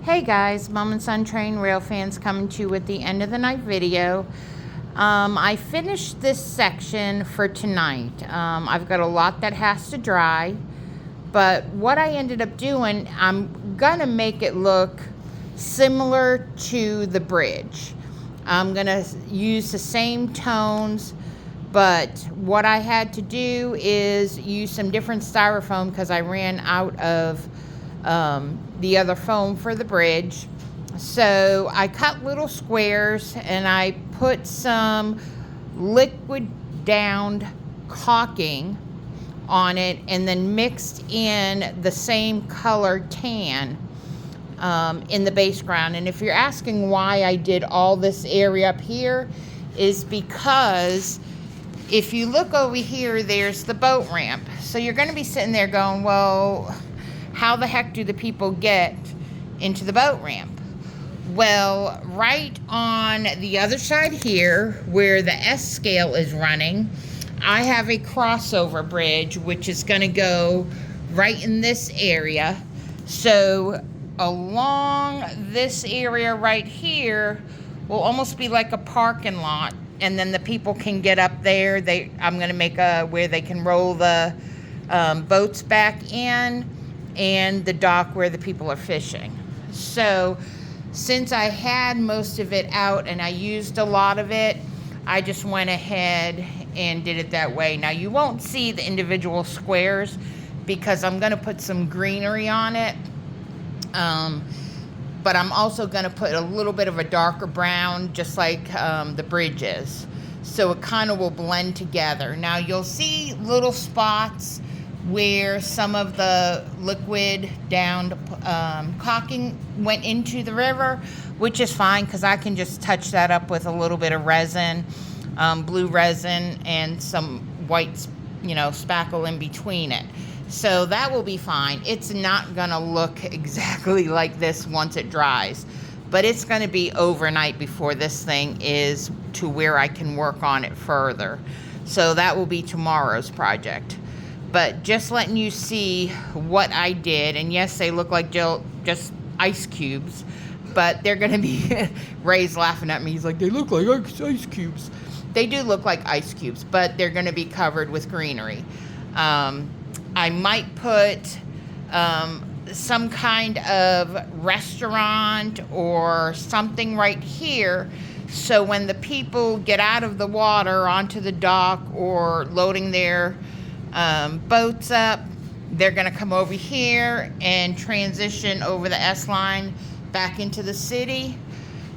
Hey guys, Mom and Son Train Rail fans coming to you with the end of the night video. I finished this section for tonight. I've got a lot that has to dry, but what I ended up doing, I'm gonna make it look similar to the bridge. I'm gonna use the same tones, but what I had to do is use some different styrofoam because I ran out of the other foam for the bridge. So I cut little squares and I put some liquid downed caulking on it and then mixed in the same color tan in the base ground. And if you're asking why I did all this area up here, is because if you look over here, there's the boat ramp. So you're going to be sitting there going, well, how the heck do the people get into the boat ramp? Well, right on the other side here, where the S scale is running, I have a crossover bridge, which is going to go right in this area. So along this area right here will almost be like a parking lot, and then the people can get up there. I'm going to make where they can roll the boats back in, and the dock where the people are fishing. So since I had most of it out and I used a lot of it, I just went ahead and did it that way. Now you won't see the individual squares because I'm going to put some greenery on it, but I'm also going to put a little bit of a darker brown, just like the bridge is, so it kind of will blend together. Now you'll see little spots where some of the liquid downed caulking went into the river, which is fine because I can just touch that up with a little bit of resin, blue resin, and some white, spackle in between it. So that will be fine. It's not gonna look exactly like this once it dries, but it's gonna be overnight before this thing is to where I can work on it further. So that will be tomorrow's project. But just letting you see what I did. And yes, they look like just ice cubes, but they're going to be, Ray's laughing at me. He's like, they look like ice cubes. They do look like ice cubes, but they're going to be covered with greenery. I might put some kind of restaurant or something right here, so when the people get out of the water onto the dock or loading their boats up, they're going to come over here and transition over the S line back into the city.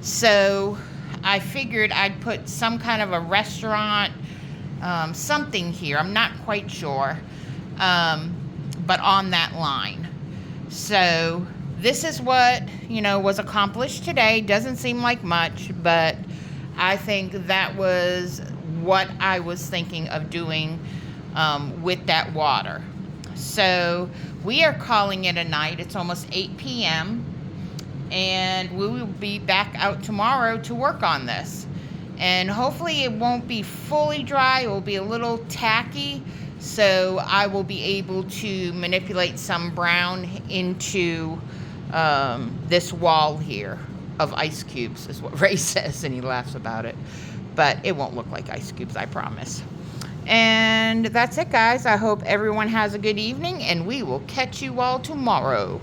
So I figured I'd put some kind of a restaurant, something here. I'm not quite sure, but on that line. So this is what, was accomplished today. Doesn't seem like much, but I think that was what I was thinking of doing with that water. So we are calling it a night. It's almost 8 p.m. and we will be back out tomorrow to work on this. And hopefully it won't be fully dry. It will be a little tacky, so I will be able to manipulate some brown into this wall here of ice cubes, is what Ray says, and he laughs about it. But it won't look like ice cubes, I promise. And that's it, guys. I hope everyone has a good evening, and we will catch you all tomorrow.